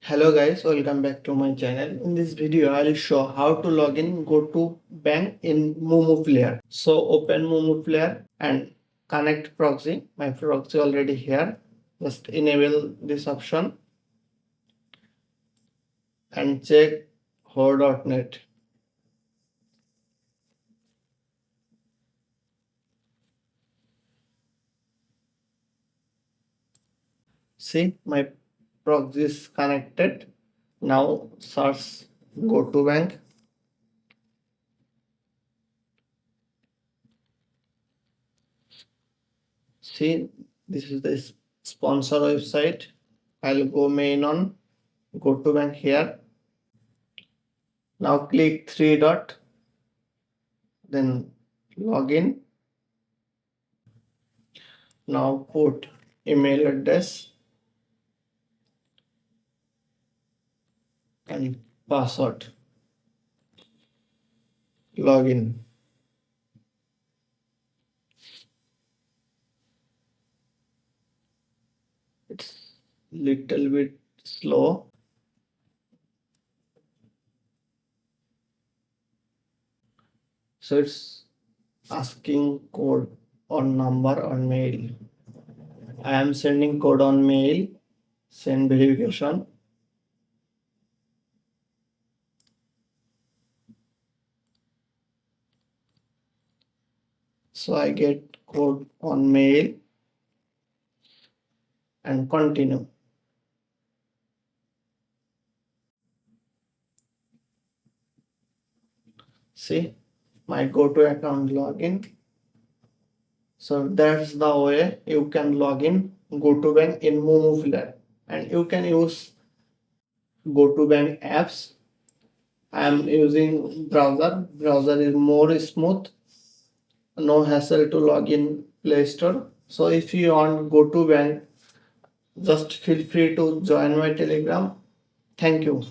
Hello guys, welcome back to my channel. In this video, I'll show how to log in GO2bank in MuMu Player. So open MuMu Player and connect proxy. My proxy already here. Just enable this option and check hold.net. See, my proxy is connected. Now search GO2bank. See, this is the sponsor website. I'll go main on GO2bank here. Now click three dot, then login. Now put email address and password. Login. It's little bit slow. So it's asking code on number on mail. I am sending code on mail. Send verification. So I get code on mail and continue. See, my GoTo account login. So that's the way you can log in GoToBank in MuMu Player, and you can use GoToBank apps. I am using browser. Browser is more smooth, no hassle to log in Play Store. So if you want GoToBank, just feel free to join my Telegram. Thank you.